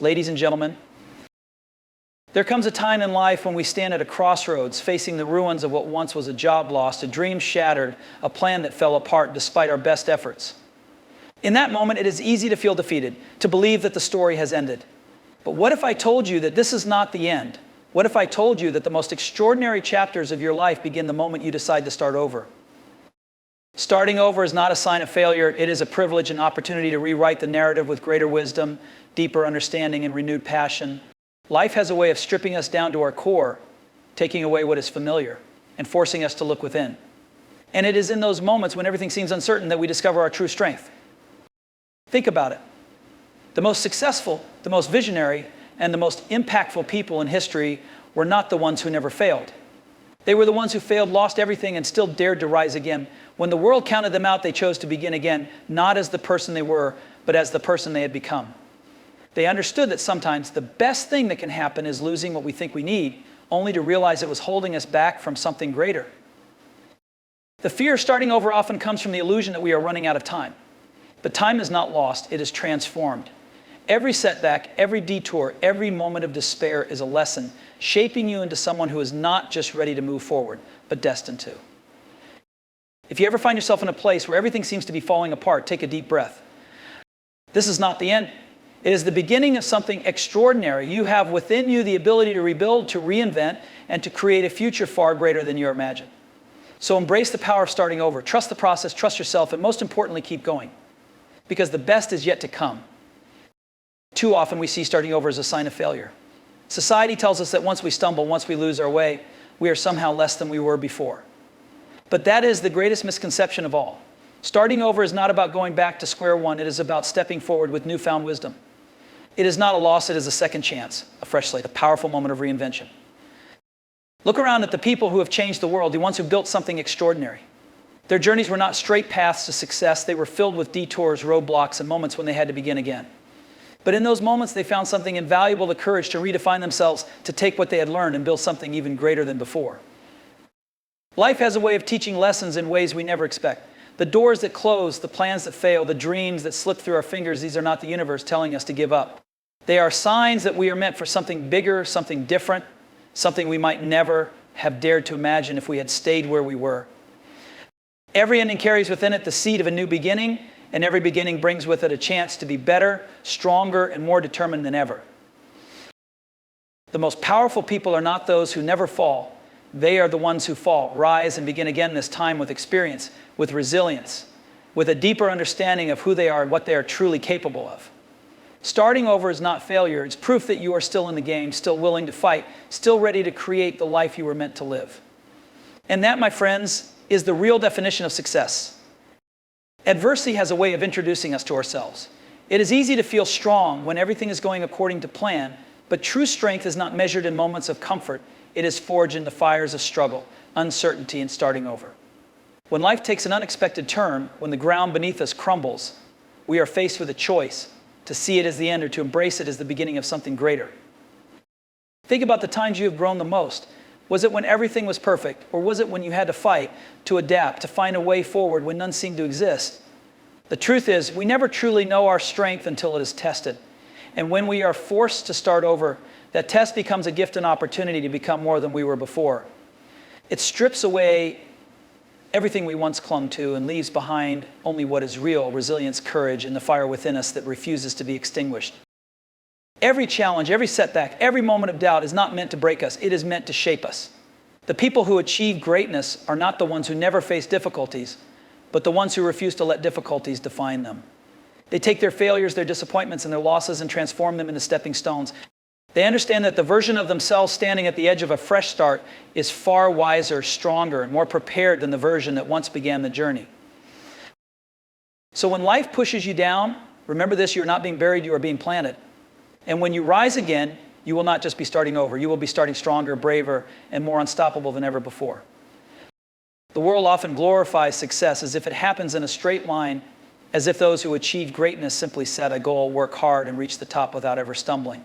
Ladies and gentlemen, there comes a time in life when we stand at a crossroads, facing the ruins of what once was a job lost, a dream shattered, a plan that fell apart despite our best efforts. In that moment, it is easy to feel defeated, to believe that the story has ended. But what if I told you that this is not the end? What if I told you that the most extraordinary chapters of your life begin the moment you decide to start over? Starting over is not a sign of failure. It is a privilege and opportunity to rewrite the narrative with greater wisdom, deeper understanding, and renewed passion. Life has a way of stripping us down to our core, taking away what is familiar, and forcing us to look within. And it is in those moments when everything seems uncertain that we discover our true strength. Think about it. The most successful, the most visionary, and the most impactful people in history were not the ones who never failed. They were the ones who failed, lost everything, and still dared to rise again. When the world counted them out, they chose to begin again, not as the person they were, but as the person they had become. They understood that sometimes the best thing that can happen is losing what we think we need, only to realize it was holding us back from something greater. The fear of starting over often comes from the illusion that we are running out of time. But time is not lost, it is transformed. Every setback, every detour, every moment of despair is a lesson, shaping you into someone who is not just ready to move forward, but destined to. If you ever find yourself in a place where everything seems to be falling apart, take a deep breath. This is not the end. It is the beginning of something extraordinary. You have within you the ability to rebuild, to reinvent, and to create a future far greater than you imagine. So embrace the power of starting over. Trust the process, trust yourself, and most importantly, keep going. Because the best is yet to come. Too often we see starting over as a sign of failure. Society tells us that once we stumble, once we lose our way, we are somehow less than we were before. But that is the greatest misconception of all. Starting over is not about going back to square one. It is about stepping forward with newfound wisdom. It is not a loss, it is a second chance, a fresh slate, a powerful moment of reinvention. Look around at the people who have changed the world, the ones who built something extraordinary. Their journeys were not straight paths to success. They were filled with detours, roadblocks, and moments when they had to begin again. But in those moments, they found something invaluable, the courage to redefine themselves, to take what they had learned and build something even greater than before. Life has a way of teaching lessons in ways we never expect. The doors that close, the plans that fail, the dreams that slip through our fingers, these are not the universe telling us to give up. They are signs that we are meant for something bigger, something different, something we might never have dared to imagine if we had stayed where we were. Every ending carries within it the seed of a new beginning, and every beginning brings with it a chance to be better, stronger, and more determined than ever. The most powerful people are not those who never fall. They are the ones who fall, rise, and begin again this time with experience, with resilience, with a deeper understanding of who they are and what they are truly capable of. Starting over is not failure. It's proof that you are still in the game, still willing to fight, still ready to create the life you were meant to live. And that, my friends, is the real definition of success. Adversity has a way of introducing us to ourselves. It is easy to feel strong when everything is going according to plan, but true strength is not measured in moments of comfort. It is forged in the fires of struggle, uncertainty, and starting over. When life takes an unexpected turn, when the ground beneath us crumbles, we are faced with a choice to see it as the end or to embrace it as the beginning of something greater. Think about the times you have grown the most. Was it when everything was perfect, or was it when you had to fight, to adapt, to find a way forward when none seemed to exist? The truth is, we never truly know our strength until it is tested. And when we are forced to start over, that test becomes a gift and opportunity to become more than we were before. It strips away everything we once clung to and leaves behind only what is real, resilience, courage, and the fire within us that refuses to be extinguished. Every challenge, every setback, every moment of doubt is not meant to break us. It is meant to shape us. The people who achieve greatness are not the ones who never face difficulties, but the ones who refuse to let difficulties define them. They take their failures, their disappointments, and their losses and transform them into stepping stones. They understand that the version of themselves standing at the edge of a fresh start is far wiser, stronger, and more prepared than the version that once began the journey. So when life pushes you down, remember this: you are not being buried, you are being planted. And when you rise again, you will not just be starting over. You will be starting stronger, braver, and more unstoppable than ever before. The world often glorifies success as if it happens in a straight line, as if those who achieve greatness simply set a goal, work hard, and reach the top without ever stumbling.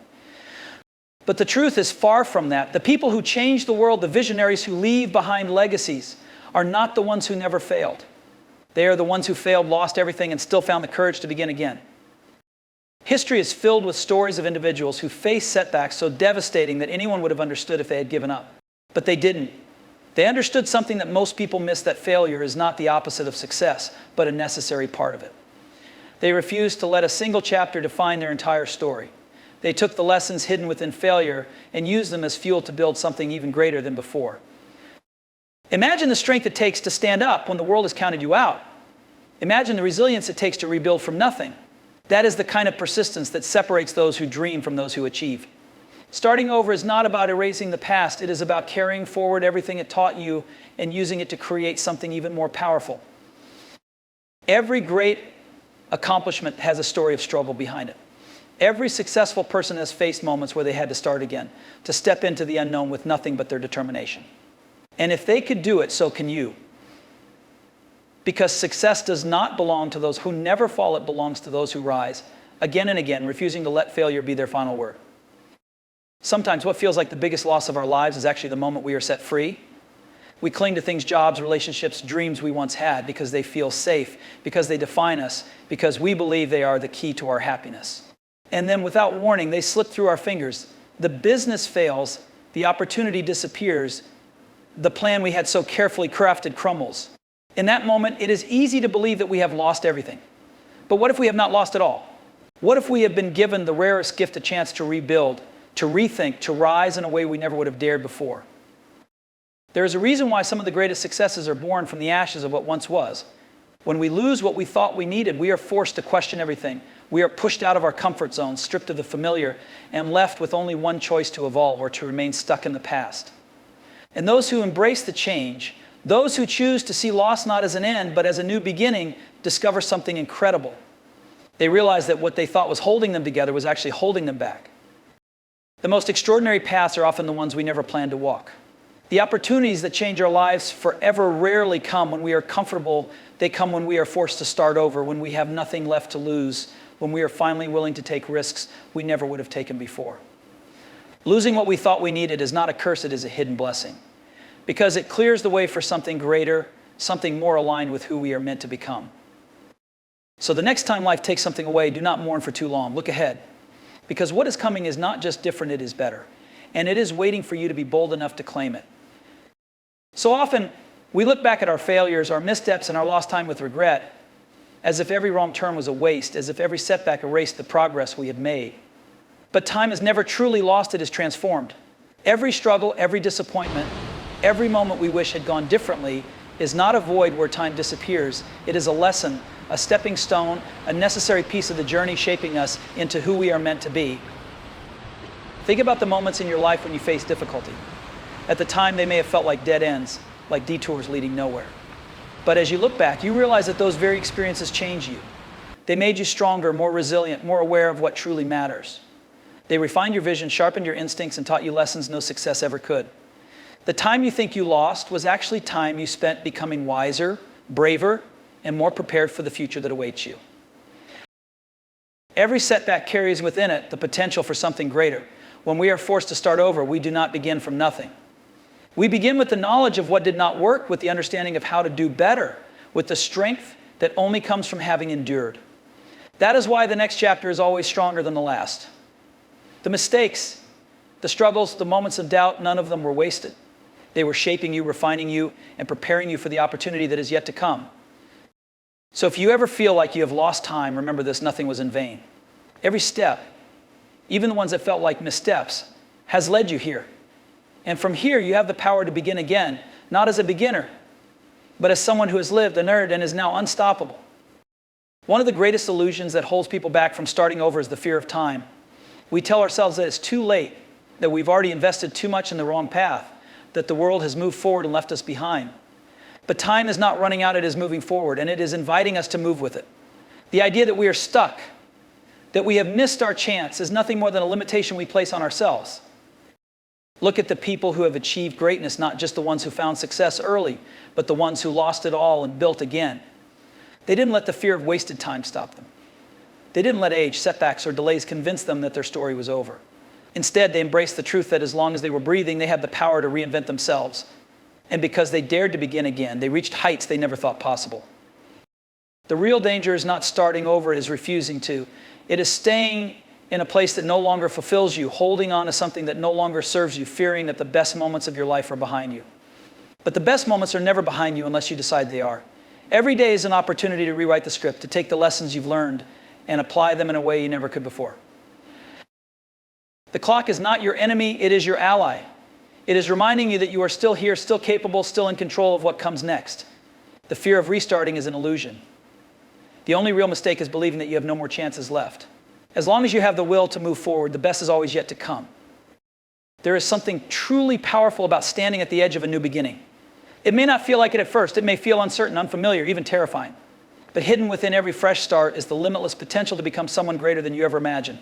But the truth is far from that. The people who change the world, the visionaries who leave behind legacies, are not the ones who never failed. They are the ones who failed, lost everything, and still found the courage to begin again. History is filled with stories of individuals who faced setbacks so devastating that anyone would have understood if they had given up. But they didn't. They understood something that most people miss, that failure is not the opposite of success, but a necessary part of it. They refused to let a single chapter define their entire story. They took the lessons hidden within failure and used them as fuel to build something even greater than before. Imagine the strength it takes to stand up when the world has counted you out. Imagine the resilience it takes to rebuild from nothing. That is the kind of persistence that separates those who dream from those who achieve. Starting over is not about erasing the past. It is about carrying forward everything it taught you and using it to create something even more powerful. Every great accomplishment has a story of struggle behind it. Every successful person has faced moments where they had to start again, to step into the unknown with nothing but their determination. And if they could do it, so can you. Because success does not belong to those who never fall, it belongs to those who rise, again and again, refusing to let failure be their final word. Sometimes what feels like the biggest loss of our lives is actually the moment we are set free. We cling to things, jobs, relationships, dreams we once had because they feel safe, because they define us, because we believe they are the key to our happiness. And then without warning, they slip through our fingers. The business fails, the opportunity disappears, the plan we had so carefully crafted crumbles. In that moment, it is easy to believe that we have lost everything. But what if we have not lost it all? What if we have been given the rarest gift, a chance to rebuild, to rethink, to rise in a way we never would have dared before? There is a reason why some of the greatest successes are born from the ashes of what once was. When we lose what we thought we needed, we are forced to question everything. We are pushed out of our comfort zone, stripped of the familiar, and left with only one choice: to evolve or to remain stuck in the past. And those who embrace the change, those who choose to see loss not as an end, but as a new beginning, discover something incredible. They realize that what they thought was holding them together was actually holding them back. The most extraordinary paths are often the ones we never planned to walk. The opportunities that change our lives forever rarely come when we are comfortable. They come when we are forced to start over, when we have nothing left to lose, when we are finally willing to take risks we never would have taken before. Losing what we thought we needed is not a curse, it is a hidden blessing, because it clears the way for something greater, something more aligned with who we are meant to become. So the next time life takes something away, do not mourn for too long. Look ahead, because what is coming is not just different, it is better. And it is waiting for you to be bold enough to claim it. So often, we look back at our failures, our missteps, and our lost time with regret, as if every wrong turn was a waste, as if every setback erased the progress we had made. But time is never truly lost, it is transformed. Every struggle, every disappointment, every moment we wish had gone differently is not a void where time disappears. It is a lesson, a stepping stone, a necessary piece of the journey shaping us into who we are meant to be. Think about the moments in your life when you face difficulty. At the time, they may have felt like dead ends, like detours leading nowhere. But as you look back, you realize that those very experiences changed you. They made you stronger, more resilient, more aware of what truly matters. They refined your vision, sharpened your instincts, and taught you lessons no success ever could. The time you think you lost was actually time you spent becoming wiser, braver, and more prepared for the future that awaits you. Every setback carries within it the potential for something greater. When we are forced to start over, we do not begin from nothing. We begin with the knowledge of what did not work, with the understanding of how to do better, with the strength that only comes from having endured. That is why the next chapter is always stronger than the last. The mistakes, the struggles, the moments of doubt, none of them were wasted. They were shaping you, refining you, and preparing you for the opportunity that is yet to come. So if you ever feel like you have lost time, remember this: nothing was in vain. Every step, even the ones that felt like missteps, has led you here. And from here, you have the power to begin again, not as a beginner, but as someone who has lived, unearned, and is now unstoppable. One of the greatest illusions that holds people back from starting over is the fear of time. We tell ourselves that it's too late, that we've already invested too much in the wrong path, that the world has moved forward and left us behind. But time is not running out, it is moving forward, and it is inviting us to move with it. The idea that we are stuck, that we have missed our chance, is nothing more than a limitation we place on ourselves. Look at the people who have achieved greatness, not just the ones who found success early, but the ones who lost it all and built again. They didn't let the fear of wasted time stop them. They didn't let age, setbacks, or delays convince them that their story was over. Instead, they embraced the truth that as long as they were breathing, they had the power to reinvent themselves. And because they dared to begin again, they reached heights they never thought possible. The real danger is not starting over, it is refusing to. It is staying in a place that no longer fulfills you, holding on to something that no longer serves you, fearing that the best moments of your life are behind you. But the best moments are never behind you unless you decide they are. Every day is an opportunity to rewrite the script, to take the lessons you've learned and apply them in a way you never could before. The clock is not your enemy, it is your ally. It is reminding you that you are still here, still capable, still in control of what comes next. The fear of restarting is an illusion. The only real mistake is believing that you have no more chances left. As long as you have the will to move forward, the best is always yet to come. There is something truly powerful about standing at the edge of a new beginning. It may not feel like it at first. It may feel uncertain, unfamiliar, even terrifying. But hidden within every fresh start is the limitless potential to become someone greater than you ever imagined.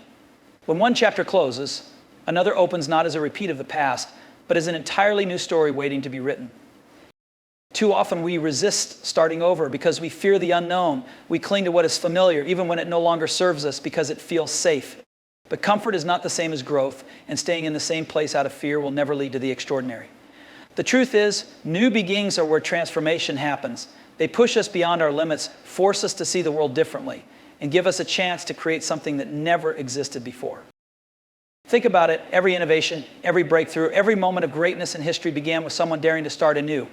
When one chapter closes, another opens not as a repeat of the past, but as an entirely new story waiting to be written. Too often we resist starting over because we fear the unknown. We cling to what is familiar, even when it no longer serves us, because it feels safe. But comfort is not the same as growth, and staying in the same place out of fear will never lead to the extraordinary. The truth is, new beginnings are where transformation happens. They push us beyond our limits, force us to see the world differently, and give us a chance to create something that never existed before. Think about it. Every innovation, every breakthrough, every moment of greatness in history began with someone daring to start anew.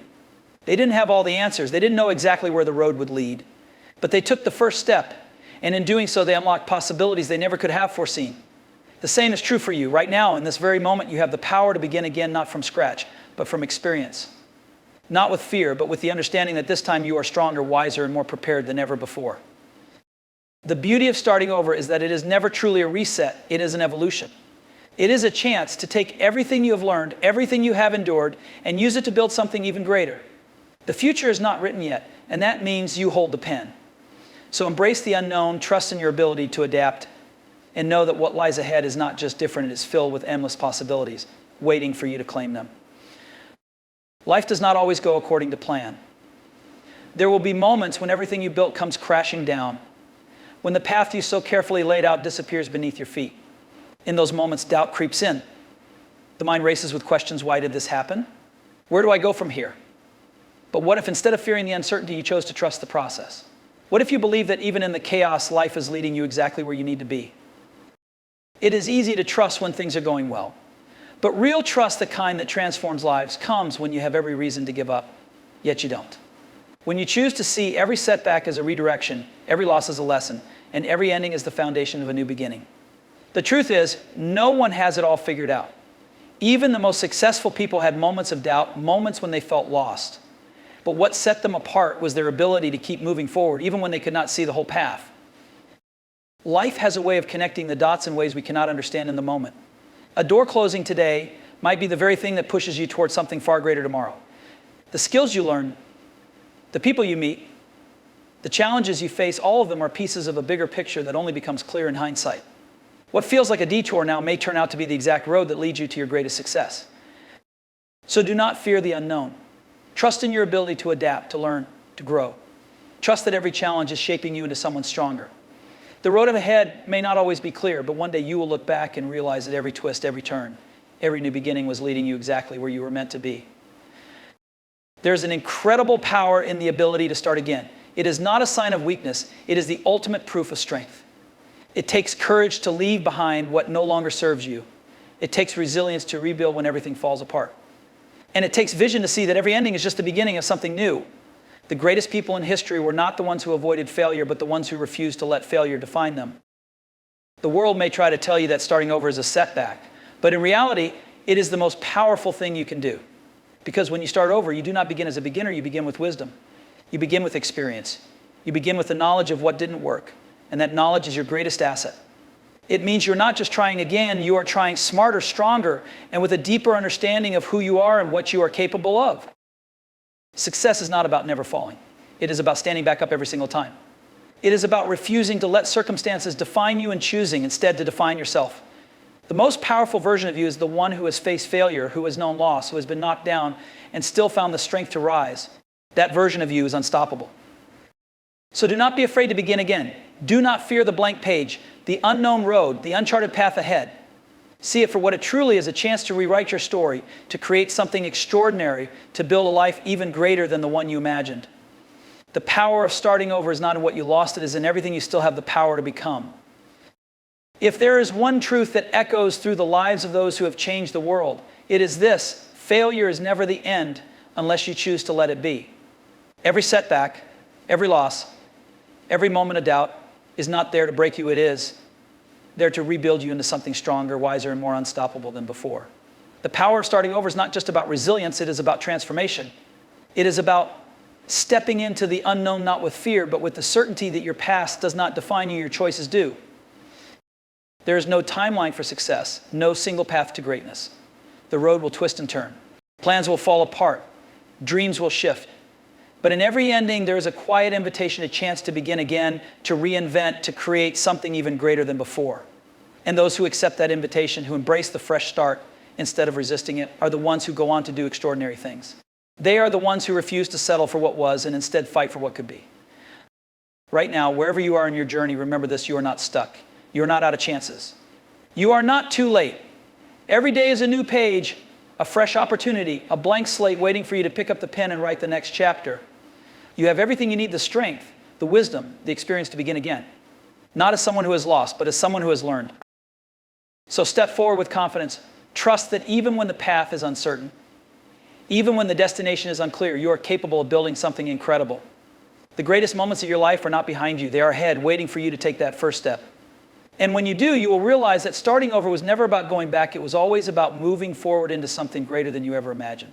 They didn't have all the answers. They didn't know exactly where the road would lead. But they took the first step, and in doing so, they unlocked possibilities they never could have foreseen. The same is true for you. Right now, in this very moment, you have the power to begin again, not from scratch, but from experience. Not with fear, but with the understanding that this time you are stronger, wiser, and more prepared than ever before. The beauty of starting over is that it is never truly a reset. It is an evolution. It is a chance to take everything you have learned, everything you have endured, and use it to build something even greater. The future is not written yet, and that means you hold the pen. So embrace the unknown, trust in your ability to adapt, and know that what lies ahead is not just different, it is filled with endless possibilities, waiting for you to claim them. Life does not always go according to plan. There will be moments when everything you built comes crashing down, when the path you so carefully laid out disappears beneath your feet. In those moments, doubt creeps in. The mind races with questions: why did this happen? Where do I go from here? But what if instead of fearing the uncertainty, you chose to trust the process? What if you believe that even in the chaos, life is leading you exactly where you need to be? It is easy to trust when things are going well. But real trust, the kind that transforms lives, comes when you have every reason to give up, yet you don't. When you choose to see every setback as a redirection, every loss as a lesson, and every ending as the foundation of a new beginning. The truth is, no one has it all figured out. Even the most successful people had moments of doubt, moments when they felt lost. But what set them apart was their ability to keep moving forward, even when they could not see the whole path. Life has a way of connecting the dots in ways we cannot understand in the moment. A door closing today might be the very thing that pushes you towards something far greater tomorrow. The skills you learn, the people you meet, the challenges you face, all of them are pieces of a bigger picture that only becomes clear in hindsight. What feels like a detour now may turn out to be the exact road that leads you to your greatest success. So do not fear the unknown. Trust in your ability to adapt, to learn, to grow. Trust that every challenge is shaping you into someone stronger. The road ahead may not always be clear, but one day you will look back and realize that every twist, every turn, every new beginning was leading you exactly where you were meant to be. There's an incredible power in the ability to start again. It is not a sign of weakness. It is the ultimate proof of strength. It takes courage to leave behind what no longer serves you. It takes resilience to rebuild when everything falls apart. And it takes vision to see that every ending is just the beginning of something new. The greatest people in history were not the ones who avoided failure, but the ones who refused to let failure define them. The world may try to tell you that starting over is a setback, but in reality, it is the most powerful thing you can do. Because when you start over, you do not begin as a beginner, you begin with wisdom. You begin with experience. You begin with the knowledge of what didn't work, and that knowledge is your greatest asset. It means you're not just trying again, you are trying smarter, stronger, and with a deeper understanding of who you are and what you are capable of. Success is not about never falling. It is about standing back up every single time. It is about refusing to let circumstances define you and choosing instead to define yourself. The most powerful version of you is the one who has faced failure, who has known loss, who has been knocked down, and still found the strength to rise. That version of you is unstoppable. So do not be afraid to begin again. Do not fear the blank page, the unknown road, the uncharted path ahead. See it for what it truly is, a chance to rewrite your story, to create something extraordinary, to build a life even greater than the one you imagined. The power of starting over is not in what you lost, it is in everything you still have the power to become. If there is one truth that echoes through the lives of those who have changed the world, it is this: failure is never the end unless you choose to let it be. Every setback, every loss, every moment of doubt is not there to break you, it is there to rebuild you into something stronger, wiser, and more unstoppable than before. The power of starting over is not just about resilience, it is about transformation. It is about stepping into the unknown not with fear, but with the certainty that your past does not define you, your choices do. There is no timeline for success, no single path to greatness. The road will twist and turn. Plans will fall apart. Dreams will shift. But in every ending, there is a quiet invitation, a chance to begin again, to reinvent, to create something even greater than before. And those who accept that invitation, who embrace the fresh start instead of resisting it, are the ones who go on to do extraordinary things. They are the ones who refuse to settle for what was and instead fight for what could be. Right now, wherever you are in your journey, remember this: you are not stuck. You are not out of chances. You are not too late. Every day is a new page, a fresh opportunity, a blank slate waiting for you to pick up the pen and write the next chapter. You have everything you need: the strength, the wisdom, the experience to begin again. Not as someone who has lost, but as someone who has learned. So step forward with confidence. Trust that even when the path is uncertain, even when the destination is unclear, you are capable of building something incredible. The greatest moments of your life are not behind you. They are ahead, waiting for you to take that first step. And when you do, you will realize that starting over was never about going back. It was always about moving forward into something greater than you ever imagined.